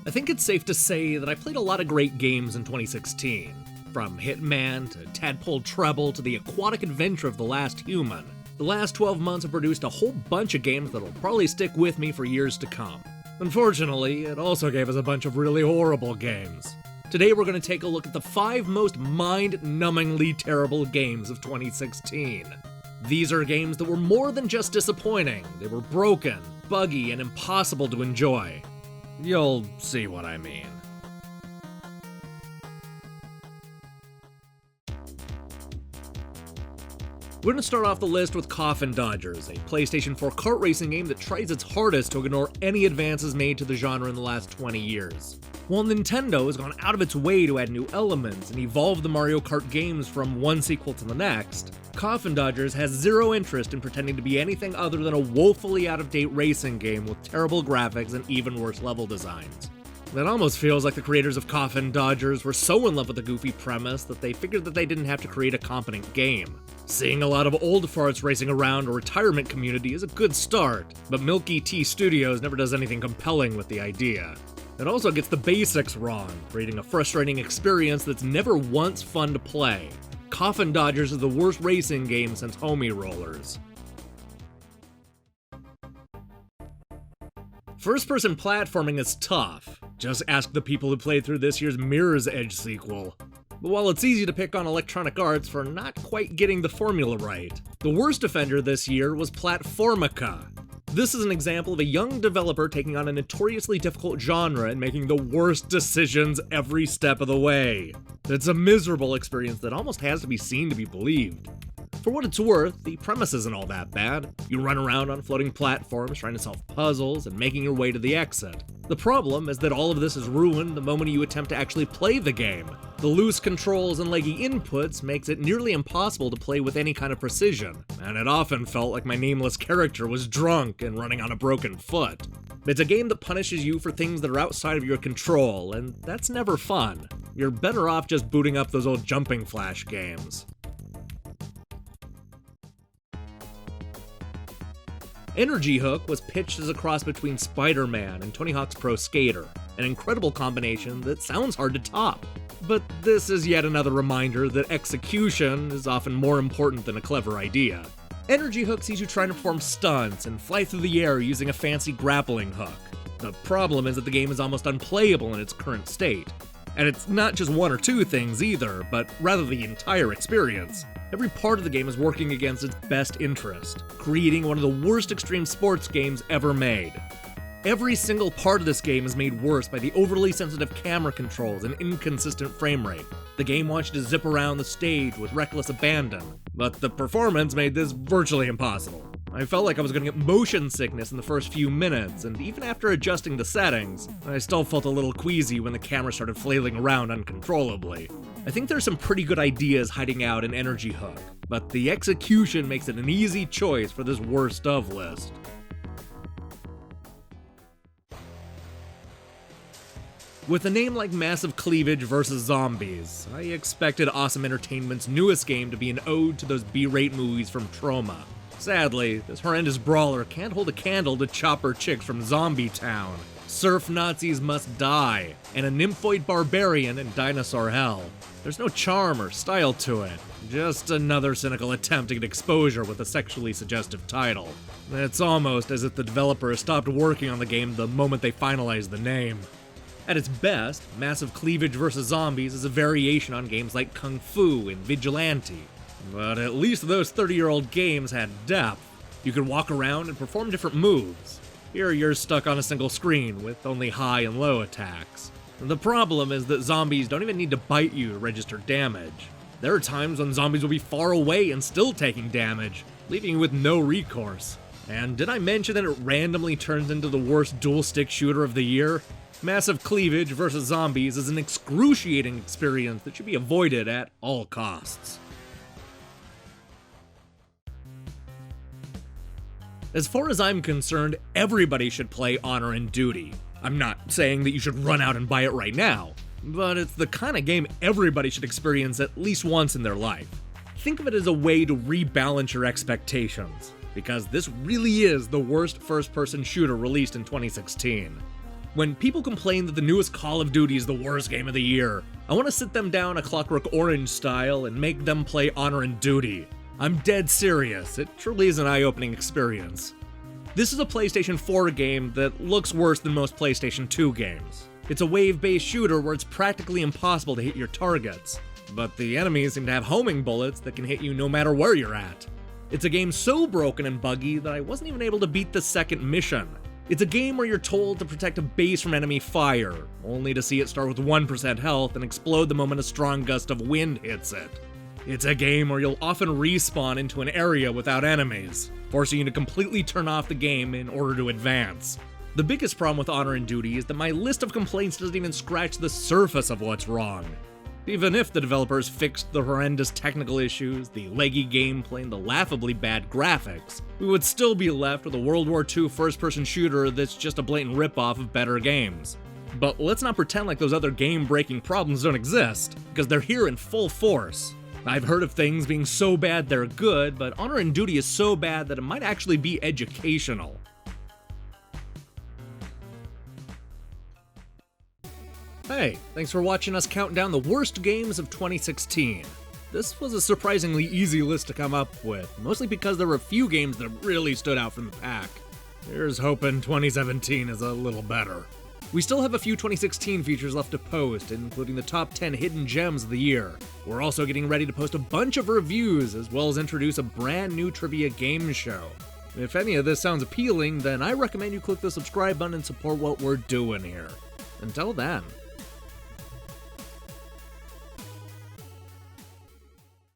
I think it's safe to say that I played a lot of great games in 2016. From Hitman to Tadpole Treble to the Aquatic Adventure of The Last Human. The last 12 months have produced a whole bunch of games that'll probably stick with me for years to come. Unfortunately, it also gave us a bunch of really horrible games. Today we're going to take a look at the 5 most mind-numbingly terrible games of 2016. These are games that were more than just disappointing, they were broken, buggy, and impossible to enjoy. You'll see what I mean. We're going to start off the list with Coffin Dodgers, a PlayStation 4 kart racing game that tries its hardest to ignore any advances made to the genre in the last 20 years. While Nintendo has gone out of its way to add new elements and evolve the Mario Kart games from one sequel to the next, Coffin Dodgers has zero interest in pretending to be anything other than a woefully out-of-date racing game with terrible graphics and even worse level designs. It almost feels like the creators of Coffin Dodgers were so in love with the goofy premise that they figured that they didn't have to create a competent game. Seeing a lot of old farts racing around a retirement community is a good start, but Milky T Studios never does anything compelling with the idea. It also gets the basics wrong, creating a frustrating experience that's never once fun to play. Coffin Dodgers is the worst racing game since Homie Rollers. First-person platforming is tough. Just ask the people who played through this year's Mirror's Edge sequel. But while it's easy to pick on Electronic Arts for not quite getting the formula right, the worst offender this year was Platformica. This is an example of a young developer taking on a notoriously difficult genre and making the worst decisions every step of the way. It's a miserable experience that almost has to be seen to be believed. For what it's worth, the premise isn't all that bad. You run around on floating platforms trying to solve puzzles and making your way to the exit. The problem is that all of this is ruined the moment you attempt to actually play the game. The loose controls and leggy inputs makes it nearly impossible to play with any kind of precision, and it often felt like my nameless character was drunk and running on a broken foot. It's a game that punishes you for things that are outside of your control, and that's never fun. You're better off just booting up those old Jumping Flash games. Energy Hook was pitched as a cross between Spider-Man and Tony Hawk's Pro Skater, an incredible combination that sounds hard to top. But this is yet another reminder that execution is often more important than a clever idea. Energy Hook sees you trying to perform stunts and fly through the air using a fancy grappling hook. The problem is that the game is almost unplayable in its current state. And it's not just one or two things either, but rather the entire experience. Every part of the game is working against its best interest, creating one of the worst extreme sports games ever made. Every single part of this game is made worse by the overly sensitive camera controls and inconsistent frame rate. The game wants you to zip around the stage with reckless abandon, but the performance made this virtually impossible. I felt like I was going to get motion sickness in the first few minutes, and even after adjusting the settings, I still felt a little queasy when the camera started flailing around uncontrollably. I think there's some pretty good ideas hiding out in Energy Hook, but the execution makes it an easy choice for this worst of list. With a name like Massive Cleavage vs. Zombies, I expected Awesome Entertainment's newest game to be an ode to those B-rate movies from Troma. Sadly, this horrendous brawler can't hold a candle to chopper chicks from Zombie Town, Surf Nazis Must Die, and a nymphoid barbarian in Dinosaur Hell. There's no charm or style to it, just another cynical attempt to get exposure with a sexually suggestive title. It's almost as if the developer stopped working on the game the moment they finalized the name. At its best, Massive Cleavage vs. Zombies is a variation on games like Kung Fu and Vigilante. But at least those 30-year-old games had depth. You could walk around and perform different moves. Here you're stuck on a single screen with only high and low attacks. The problem is that zombies don't even need to bite you to register damage. There are times when zombies will be far away and still taking damage, leaving you with no recourse. And did I mention that it randomly turns into the worst dual-stick shooter of the year? Massive Cleavage vs. Zombies is an excruciating experience that should be avoided at all costs. As far as I'm concerned, everybody should play Honor and Duty. I'm not saying that you should run out and buy it right now, but it's the kind of game everybody should experience at least once in their life. Think of it as a way to rebalance your expectations, because this really is the worst first-person shooter released in 2016. When people complain that the newest Call of Duty is the worst game of the year, I want to sit them down a Clockwork Orange style and make them play Honor and Duty. I'm dead serious, it truly is an eye-opening experience. This is a PlayStation 4 game that looks worse than most PlayStation 2 games. It's a wave-based shooter where it's practically impossible to hit your targets, but the enemies seem to have homing bullets that can hit you no matter where you're at. It's a game so broken and buggy that I wasn't even able to beat the second mission. It's a game where you're told to protect a base from enemy fire, only to see it start with 1% health and explode the moment a strong gust of wind hits it. It's a game where you'll often respawn into an area without enemies, forcing you to completely turn off the game in order to advance. The biggest problem with Honor and Duty is that my list of complaints doesn't even scratch the surface of what's wrong. Even if the developers fixed the horrendous technical issues, the leggy gameplay, and the laughably bad graphics, we would still be left with a World War II first-person shooter that's just a blatant ripoff of better games. But let's not pretend like those other game-breaking problems don't exist, because they're here in full force. I've heard of things being so bad they're good, but Honor and Duty is so bad that it might actually be educational. Hey, thanks for watching us count down the worst games of 2016. This was a surprisingly easy list to come up with, mostly because there were a few games that really stood out from the pack. Here's hoping 2017 is a little better. We still have a few 2016 features left to post, including the top 10 hidden gems of the year. We're also getting ready to post a bunch of reviews, as well as introduce a brand new trivia game show. If any of this sounds appealing, then I recommend you click the subscribe button and support what we're doing here. Until then.